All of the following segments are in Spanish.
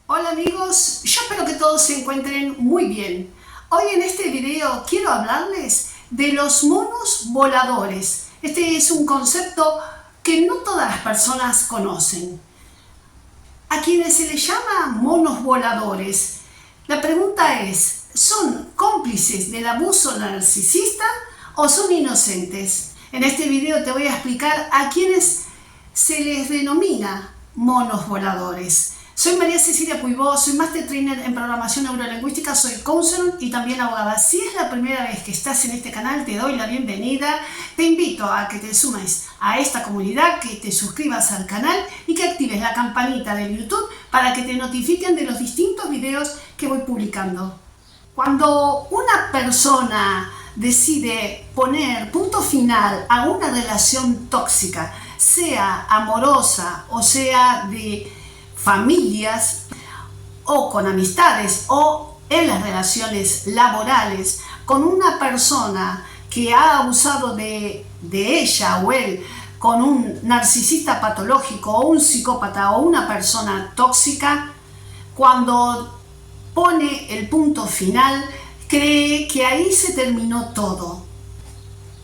Hola amigos, yo espero que todos se encuentren muy bien. Hoy en este video quiero hablarles de los monos voladores. Este es un concepto que no todas las personas conocen. A quienes se les llama monos voladores, la pregunta es, ¿son cómplices del abuso narcisista o son inocentes? En este video te voy a explicar a quienes se les denomina monos voladores. Soy María Cecilia Puibó, soy Master Trainer en Programación Neurolingüística, soy counselor y también abogada. Si es la primera vez que estás en este canal, te doy la bienvenida. Te invito a que te sumes a esta comunidad, que te suscribas al canal y que actives la campanita de YouTube para que te notifiquen de los distintos videos que voy publicando. Cuando una persona decide poner punto final a una relación tóxica, sea amorosa o sea de familias o con amistades o en las relaciones laborales con una persona que ha abusado de ella o él, con un narcisista patológico o un psicópata o una persona tóxica, cuando pone el punto final cree que ahí se terminó todo,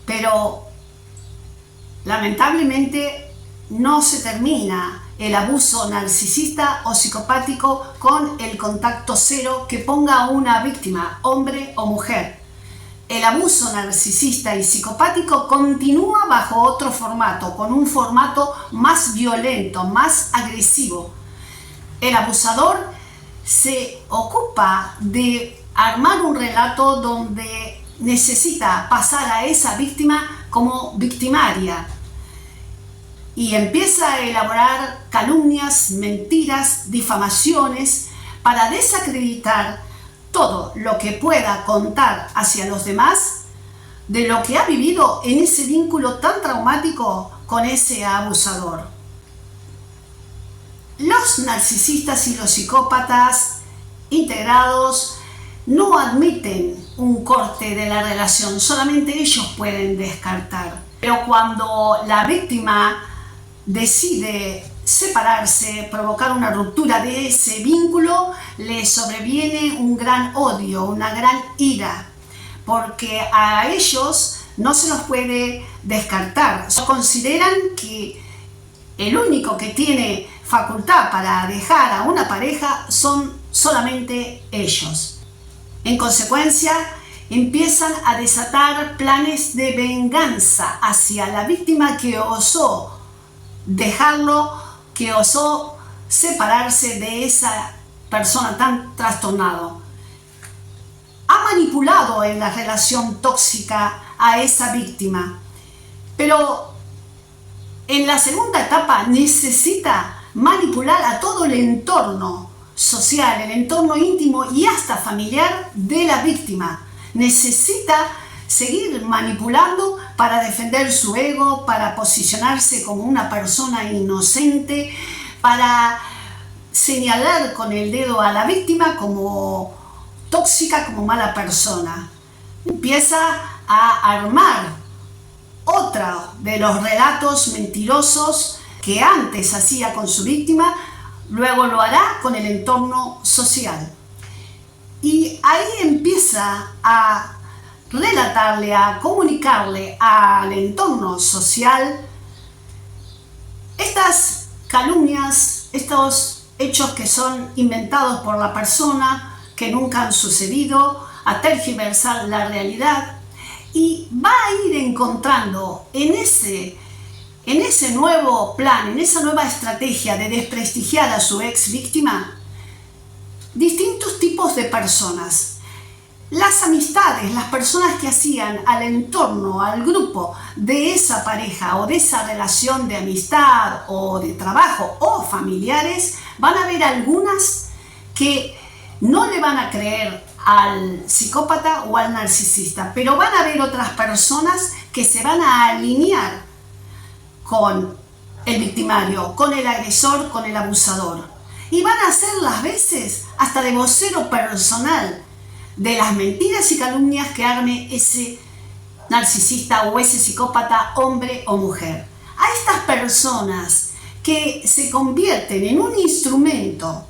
pero lamentablemente no se termina el abuso narcisista o psicopático con el contacto cero que ponga a una víctima, hombre o mujer. El abuso narcisista y psicopático continúa bajo otro formato, con un formato más violento, más agresivo. El abusador se ocupa de armar un relato donde necesita pasar a esa víctima como victimaria y empieza a elaborar calumnias, mentiras, difamaciones para desacreditar todo lo que pueda contar hacia los demás de lo que ha vivido en ese vínculo tan traumático con ese abusador. Los narcisistas y los psicópatas integrados no admiten un corte de la relación, solamente ellos pueden descartar. Pero cuando la víctima decide separarse, provocar una ruptura de ese vínculo, le sobreviene un gran odio, una gran ira, porque a ellos no se los puede descartar. Consideran que el único que tiene facultad para dejar a una pareja son solamente ellos. En consecuencia, empiezan a desatar planes de venganza hacia la víctima que osó dejarlo, que osó separarse de esa persona tan trastornado. Ha manipulado en la relación tóxica a esa víctima, pero en la segunda etapa necesita manipular a todo el entorno social, el entorno íntimo y hasta familiar de la víctima. Necesita seguir manipulando para defender su ego, para posicionarse como una persona inocente, para señalar con el dedo a la víctima como tóxica, como mala persona. Empieza a armar otro de los relatos mentirosos que antes hacía con su víctima, luego lo hará con el entorno social. Y ahí empieza a relatarle, a comunicarle al entorno social estas calumnias, estos hechos que son inventados por la persona, que nunca han sucedido, a tergiversar la realidad, y va a ir encontrando en ese nuevo plan, en esa nueva estrategia de desprestigiar a su ex víctima, distintos tipos de personas. Las amistades, las personas que hacían al entorno, al grupo de esa pareja o de esa relación de amistad o de trabajo o familiares, van a haber algunas que no le van a creer al psicópata o al narcisista, pero van a haber otras personas que se van a alinear con el victimario, con el agresor, con el abusador. Y van a hacer las veces hasta de vocero personal de las mentiras y calumnias que arme ese narcisista o ese psicópata, hombre o mujer. A estas personas que se convierten en un instrumento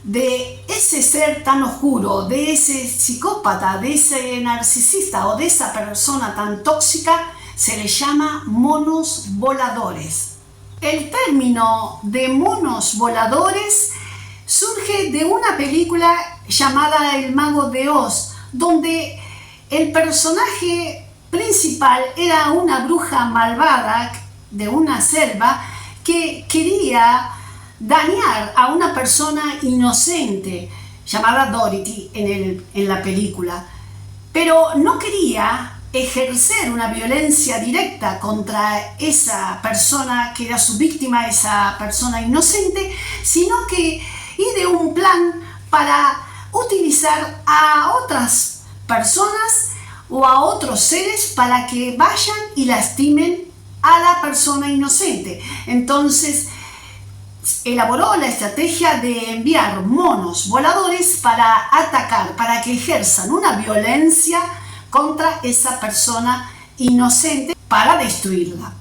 de ese ser tan oscuro, de ese psicópata, de ese narcisista o de esa persona tan tóxica, se le llama monos voladores. El término de monos voladores surge de una película llamada El Mago de Oz, donde el personaje principal era una bruja malvada de una selva que quería dañar a una persona inocente llamada Dorothy en la película, pero no quería ejercer una violencia directa contra esa persona que era su víctima, esa persona inocente, sino que ideó un plan para utilizar a otras personas o a otros seres para que vayan y lastimen a la persona inocente. Entonces elaboró la estrategia de enviar monos voladores para atacar, para que ejerzan una violencia contra esa persona inocente para destruirla.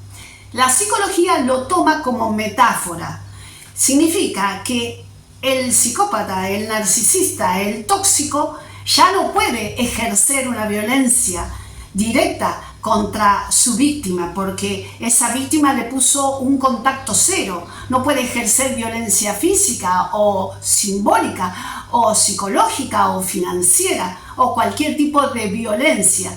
La psicología lo toma como metáfora. Significa que el psicópata, el narcisista, el tóxico, ya no puede ejercer una violencia directa contra su víctima, porque esa víctima le puso un contacto cero. No puede ejercer violencia física o simbólica o psicológica o financiera o cualquier tipo de violencia,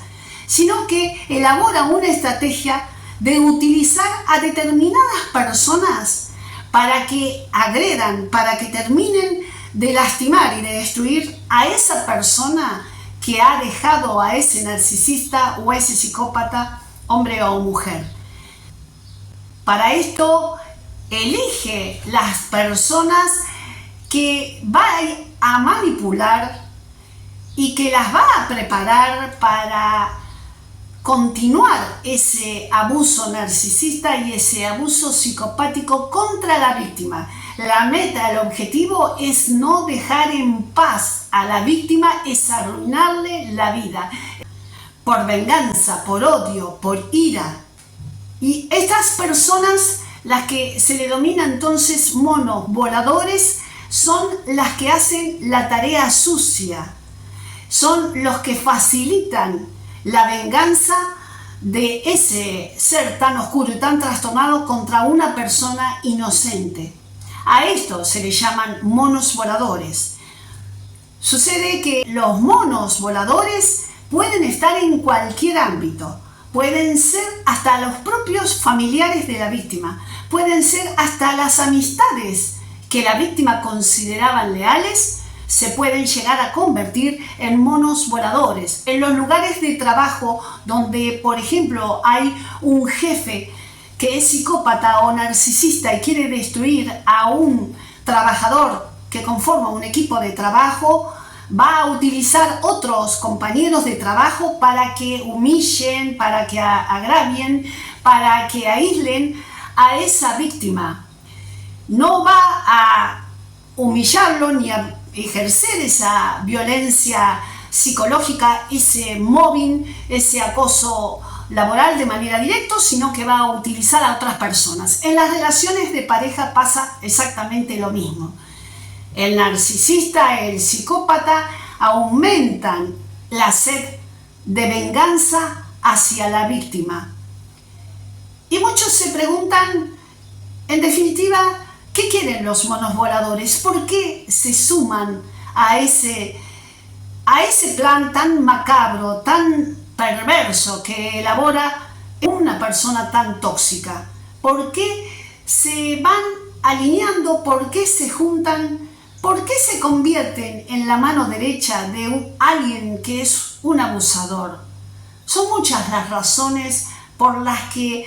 sino que elabora una estrategia de utilizar a determinadas personas para que agredan, para que terminen de lastimar y de destruir a esa persona que ha dejado a ese narcisista o a ese psicópata, hombre o mujer. Para esto, elige las personas que va a manipular y que las va a preparar para continuar ese abuso narcisista y ese abuso psicopático contra la víctima. La meta, el objetivo es no dejar en paz a la víctima, es arruinarle la vida por venganza, por odio, por ira. Y estas personas, las que se le denomina entonces monos voladores, son las que hacen la tarea sucia, son los que facilitan la venganza de ese ser tan oscuro y tan trastornado contra una persona inocente. A esto se le llaman monos voladores. Sucede que los monos voladores pueden estar en cualquier ámbito, pueden ser hasta los propios familiares de la víctima, pueden ser hasta las amistades que la víctima consideraba leales, se pueden llegar a convertir en monos voladores. En los lugares de trabajo donde, por ejemplo, hay un jefe que es psicópata o narcisista y quiere destruir a un trabajador que conforma un equipo de trabajo, va a utilizar otros compañeros de trabajo para que humillen, para que agravien, para que aíslen a esa víctima. No va a humillarlo ni a ejercer esa violencia psicológica, ese mobbing, ese acoso laboral de manera directa, sino que va a utilizar a otras personas. En las relaciones de pareja pasa exactamente lo mismo. El narcisista, el psicópata aumentan la sed de venganza hacia la víctima. Y muchos se preguntan, en definitiva, ¿qué quieren los monos voladores? ¿Por qué se suman a ese plan tan macabro, tan perverso que elabora una persona tan tóxica? ¿Por qué se van alineando? ¿Por qué se juntan? ¿Por qué se convierten en la mano derecha de alguien que es un abusador? Son muchas las razones por las que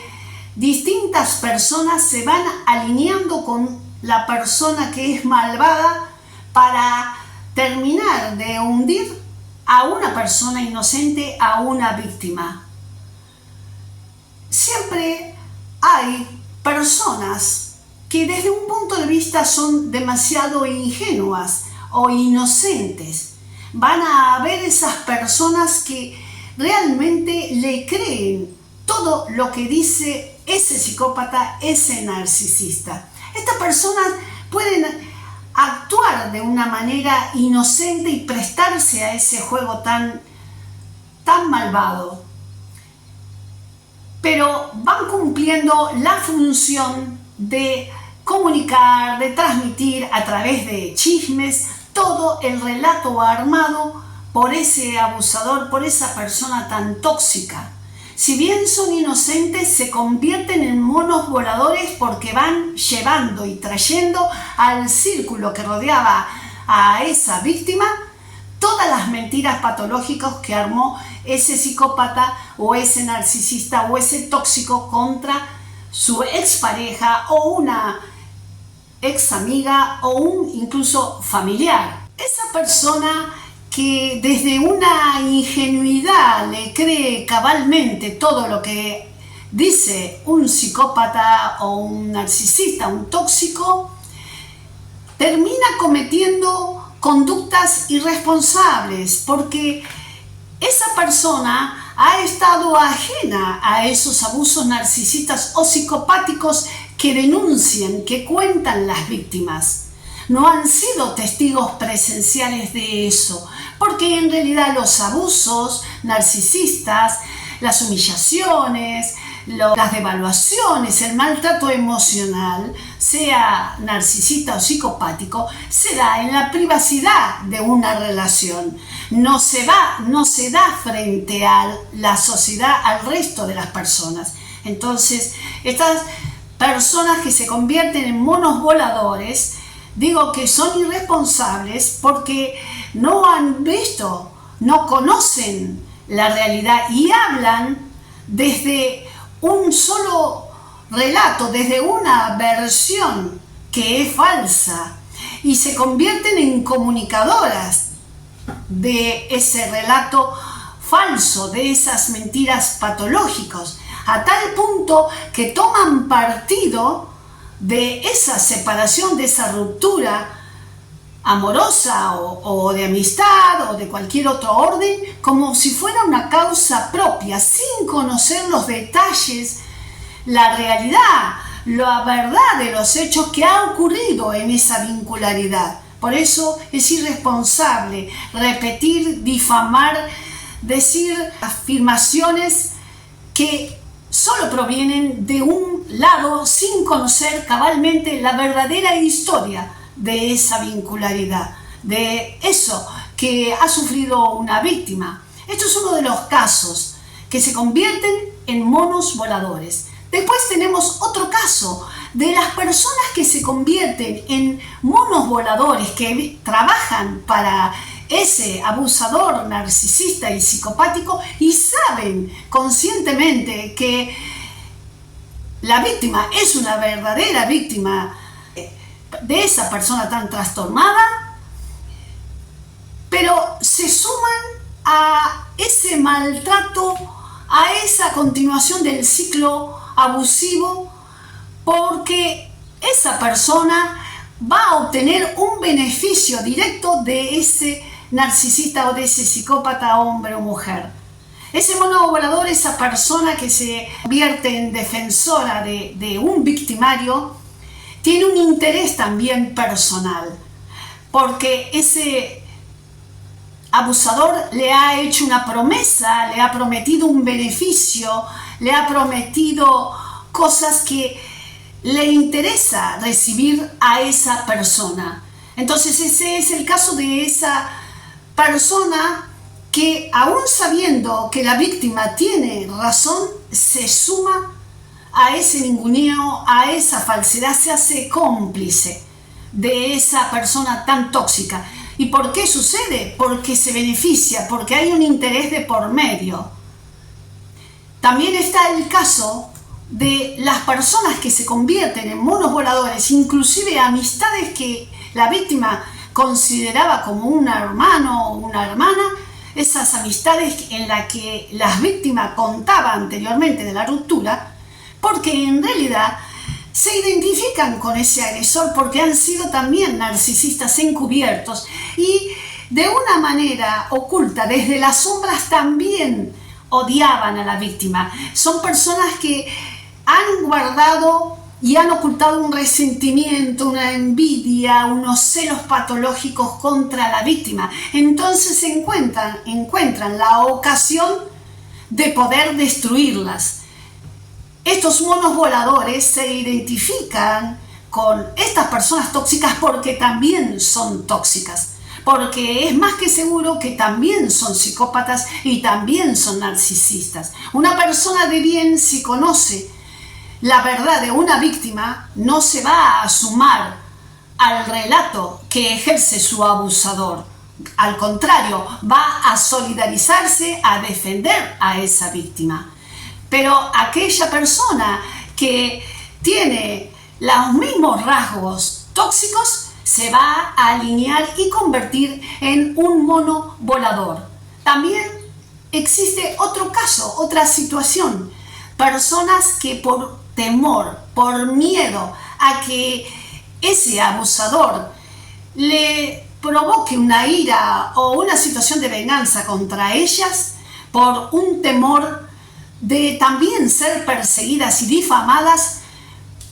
distintas personas se van alineando con la persona que es malvada para terminar de hundir a una persona inocente, a una víctima. Siempre hay personas que desde un punto de vista son demasiado ingenuas o inocentes. Van a haber esas personas que realmente le creen todo lo que dice ese psicópata, ese narcisista. Estas personas pueden actuar de una manera inocente y prestarse a ese juego tan malvado. Pero van cumpliendo la función de comunicar, de transmitir a través de chismes todo el relato armado por ese abusador, por esa persona tan tóxica. Si bien son inocentes, se convierten en monos voladores porque van llevando y trayendo al círculo que rodeaba a esa víctima todas las mentiras patológicas que armó ese psicópata o ese narcisista o ese tóxico contra su expareja o una ex amiga o un incluso familiar. Esa persona que desde una ingenuidad le cree cabalmente todo lo que dice un psicópata o un narcisista, un tóxico, termina cometiendo conductas irresponsables porque esa persona ha estado ajena a esos abusos narcisistas o psicopáticos que denuncian, que cuentan las víctimas. No han sido testigos presenciales de eso, porque en realidad los abusos narcisistas, las humillaciones, las devaluaciones, el maltrato emocional, sea narcisista o psicopático, se da en la privacidad de una relación. No se da frente a la sociedad, al resto de las personas. Entonces, estas personas que se convierten en monos voladores, digo que son irresponsables porque no han visto, no conocen la realidad y hablan desde un solo relato, desde una versión que es falsa y se convierten en comunicadoras de ese relato falso, de esas mentiras patológicas, a tal punto que toman partido de esa separación, de esa ruptura amorosa o de amistad o de cualquier otro orden, como si fuera una causa propia, sin conocer los detalles, la realidad, la verdad de los hechos que ha ocurrido en esa vincularidad. Por eso es irresponsable repetir, difamar, decir afirmaciones que solo provienen de un lado sin conocer cabalmente la verdadera historia de esa vincularidad, de eso que ha sufrido una víctima. Esto es uno de los casos que se convierten en monos voladores. Después tenemos otro caso de las personas que se convierten en monos voladores, que trabajan para ese abusador narcisista y psicopático y saben conscientemente que la víctima es una verdadera víctima de esa persona tan trastornada, pero se suman a ese maltrato, a esa continuación del ciclo abusivo, porque esa persona va a obtener un beneficio directo de ese narcisista o de ese psicópata, hombre o mujer. Ese mono volador, esa persona que se convierte en defensora de un victimario, tiene un interés también personal, porque ese abusador le ha hecho una promesa, le ha prometido un beneficio, le ha prometido cosas que le interesa recibir a esa persona. Entonces ese es el caso de esa persona que, aún sabiendo que la víctima tiene razón, se suma a ese ninguneo, a esa falsedad, se hace cómplice de esa persona tan tóxica. ¿Y por qué sucede? Porque se beneficia, porque hay un interés de por medio. También está el caso de las personas que se convierten en monos voladores, inclusive amistades que la víctima consideraba como un hermano o una hermana, esas amistades en las que las víctimas contaban anteriormente de la ruptura, porque en realidad se identifican con ese agresor porque han sido también narcisistas encubiertos y de una manera oculta, desde las sombras, también odiaban a la víctima. Son personas que han guardado y han ocultado un resentimiento, una envidia, unos celos patológicos contra la víctima. Entonces encuentran la ocasión de poder destruirlas. Estos monos voladores se identifican con estas personas tóxicas porque también son tóxicas, porque es más que seguro que también son psicópatas y también son narcisistas. Una persona de bien, si conoce la verdad de una víctima, no se va a sumar al relato que ejerce su abusador. Al contrario, va a solidarizarse, a defender a esa víctima. Pero aquella persona que tiene los mismos rasgos tóxicos se va a alinear y convertir en un mono volador. También existe otro caso, otra situación. Personas que por temor, por miedo a que ese abusador le provoque una ira o una situación de venganza contra ellas, por un temor de también ser perseguidas y difamadas,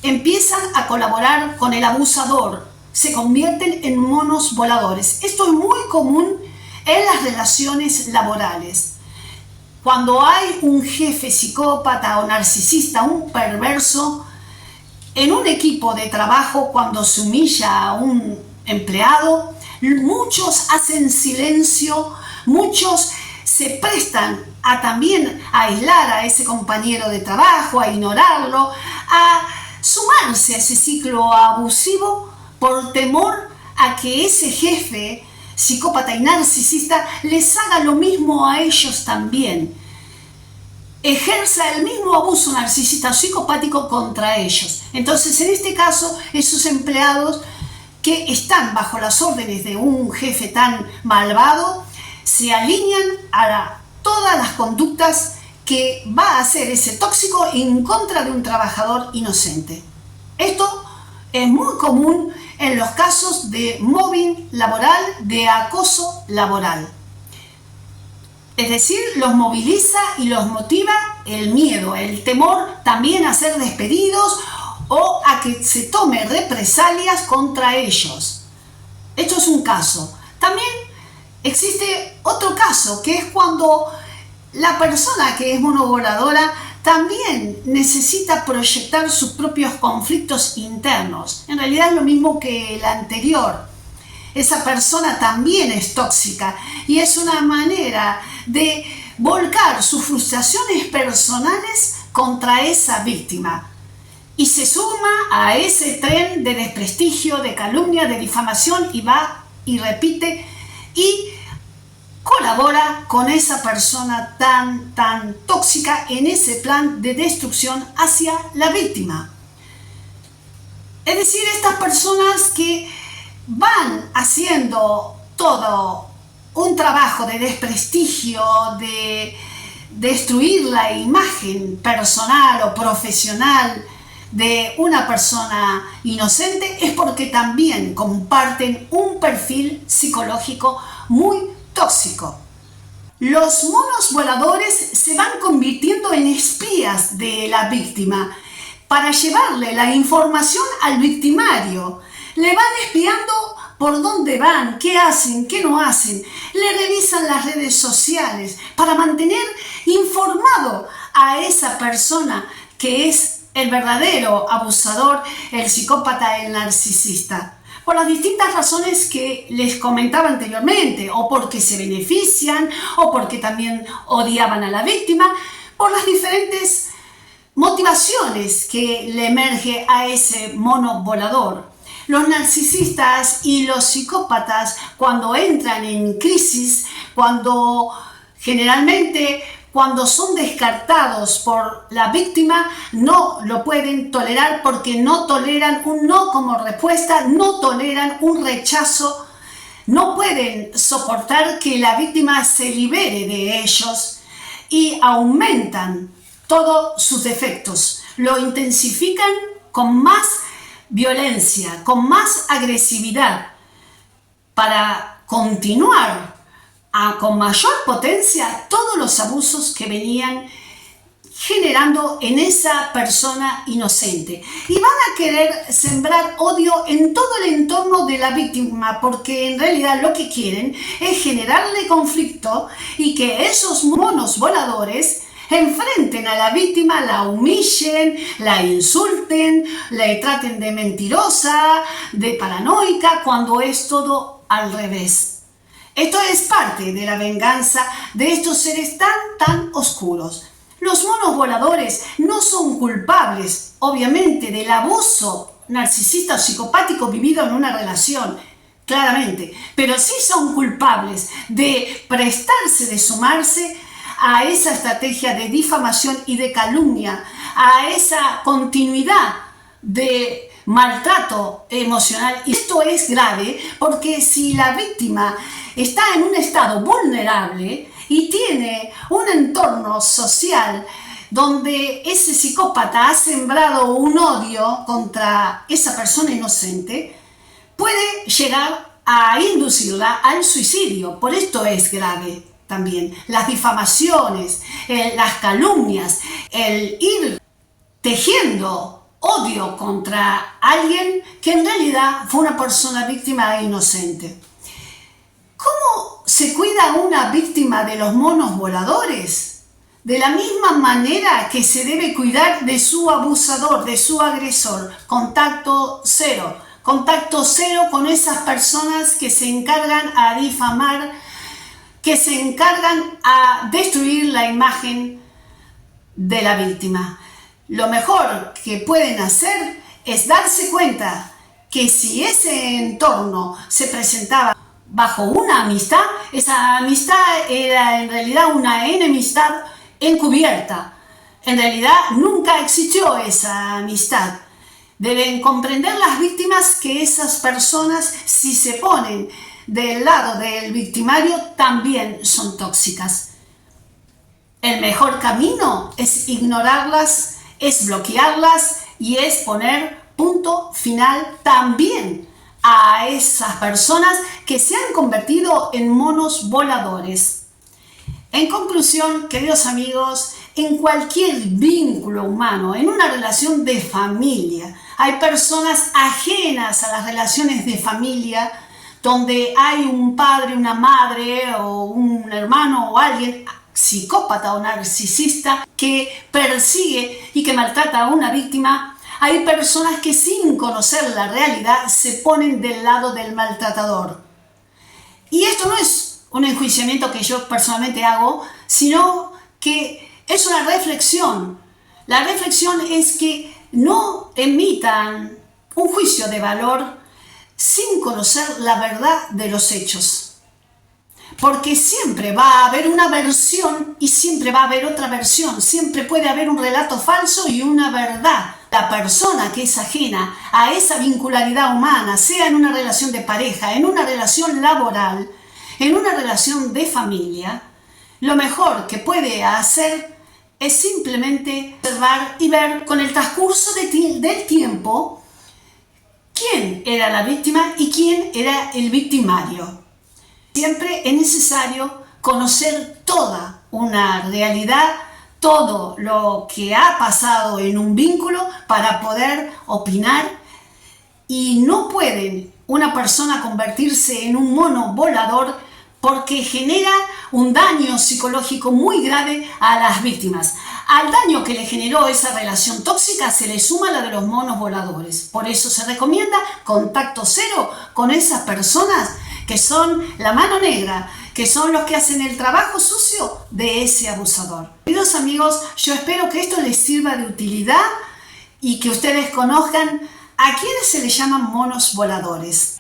empiezan a colaborar con el abusador, se convierten en monos voladores. Esto es muy común en las relaciones laborales. Cuando hay un jefe psicópata o narcisista, un perverso, en un equipo de trabajo, cuando se humilla a un empleado, muchos hacen silencio, muchos se prestan a también a aislar a ese compañero de trabajo, a ignorarlo, a sumarse a ese ciclo abusivo por temor a que ese jefe psicópata y narcisista les haga lo mismo a ellos también. Ejerza el mismo abuso narcisista o psicopático contra ellos. Entonces, en este caso, esos empleados que están bajo las órdenes de un jefe tan malvado se alinean a todas las conductas que va a hacer ese tóxico en contra de un trabajador inocente. Esto es muy común en los casos de mobbing laboral, de acoso laboral. Es decir, los moviliza y los motiva el miedo, el temor también a ser despedidos o a que se tome represalias contra ellos. Esto es un caso. También existe otro caso, que es cuando la persona que es monovoladora también necesita proyectar sus propios conflictos internos. En realidad es lo mismo que el anterior. Esa persona también es tóxica y es una manera de volcar sus frustraciones personales contra esa víctima. Y se suma a ese tren de desprestigio, de calumnia, de difamación y va y repite y colabora con esa persona tan tóxica en ese plan de destrucción hacia la víctima. Es decir, estas personas que van haciendo todo un trabajo de desprestigio, de destruir la imagen personal o profesional de una persona inocente, es porque también comparten un perfil psicológico muy tóxico. Los monos voladores se van convirtiendo en espías de la víctima para llevarle la información al victimario. Le van espiando por dónde van, qué hacen, qué no hacen. Le revisan las redes sociales para mantener informado a esa persona que es el verdadero abusador, el psicópata, el narcisista. Por las distintas razones que les comentaba anteriormente, o porque se benefician, o porque también odiaban a la víctima, por las diferentes motivaciones que le emerge a ese mono volador. Los narcisistas y los psicópatas, cuando entran en crisis, cuando son descartados por la víctima, no lo pueden tolerar porque no toleran un no como respuesta, no toleran un rechazo, no pueden soportar que la víctima se libere de ellos y aumentan todos sus defectos, lo intensifican con más violencia, con más agresividad para continuar con mayor potencia todos los abusos que venían generando en esa persona inocente. Y van a querer sembrar odio en todo el entorno de la víctima, porque en realidad lo que quieren es generarle conflicto y que esos monos voladores enfrenten a la víctima, la humillen, la insulten, le traten de mentirosa, de paranoica, cuando es todo al revés. Esto es parte de la venganza de estos seres tan oscuros. Los monos voladores no son culpables, obviamente, del abuso narcisista o psicopático vivido en una relación, claramente, pero sí son culpables de prestarse, de sumarse a esa estrategia de difamación y de calumnia, a esa continuidad de maltrato emocional. Y esto es grave porque si la víctima está en un estado vulnerable y tiene un entorno social donde ese psicópata ha sembrado un odio contra esa persona inocente, puede llegar a inducirla al suicidio. Por esto es grave también las difamaciones, las calumnias, el ir tejiendo odio contra alguien que en realidad fue una persona víctima e inocente. ¿Cómo se cuida una víctima de los monos voladores? De la misma manera que se debe cuidar de su abusador, de su agresor. Contacto cero con esas personas que se encargan a difamar, que se encargan a destruir la imagen de la víctima. Lo mejor que pueden hacer es darse cuenta que si ese entorno se presentaba bajo una amistad, esa amistad era en realidad una enemistad encubierta. En realidad nunca existió esa amistad. Deben comprender las víctimas que esas personas, si se ponen del lado del victimario, también son tóxicas. El mejor camino es ignorarlas, es bloquearlas y es poner punto final también a esas personas que se han convertido en monos voladores. En conclusión, queridos amigos, en cualquier vínculo humano, en una relación de familia, hay personas ajenas a las relaciones de familia, donde hay un padre, una madre o un hermano o alguien psicópata o narcisista que persigue y que maltrata a una víctima. Hay personas que sin conocer la realidad se ponen del lado del maltratador. Y esto no es un enjuiciamiento que yo personalmente hago, sino que es una reflexión. La reflexión es que no emitan un juicio de valor sin conocer la verdad de los hechos. Porque siempre va a haber una versión y siempre va a haber otra versión. Siempre puede haber un relato falso y una verdad. La persona que es ajena a esa vincularidad humana, sea en una relación de pareja, en una relación laboral, en una relación de familia, lo mejor que puede hacer es simplemente observar y ver con el transcurso del tiempo quién era la víctima y quién era el victimario. Siempre es necesario conocer toda una realidad, todo lo que ha pasado en un vínculo para poder opinar, y no puede una persona convertirse en un mono volador porque genera un daño psicológico muy grave a las víctimas. Al daño que le generó esa relación tóxica se le suma la de los monos voladores. Por eso se recomienda contacto cero con esas personas que son la mano negra, que son los que hacen el trabajo sucio de ese abusador. Queridos amigos, yo espero que esto les sirva de utilidad y que ustedes conozcan a quienes se les llaman monos voladores.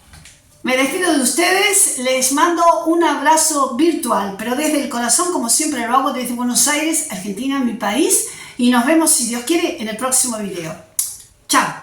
Me despido de ustedes, les mando un abrazo virtual, pero desde el corazón, como siempre lo hago desde Buenos Aires, Argentina, mi país, y nos vemos, si Dios quiere, en el próximo video. ¡Chao!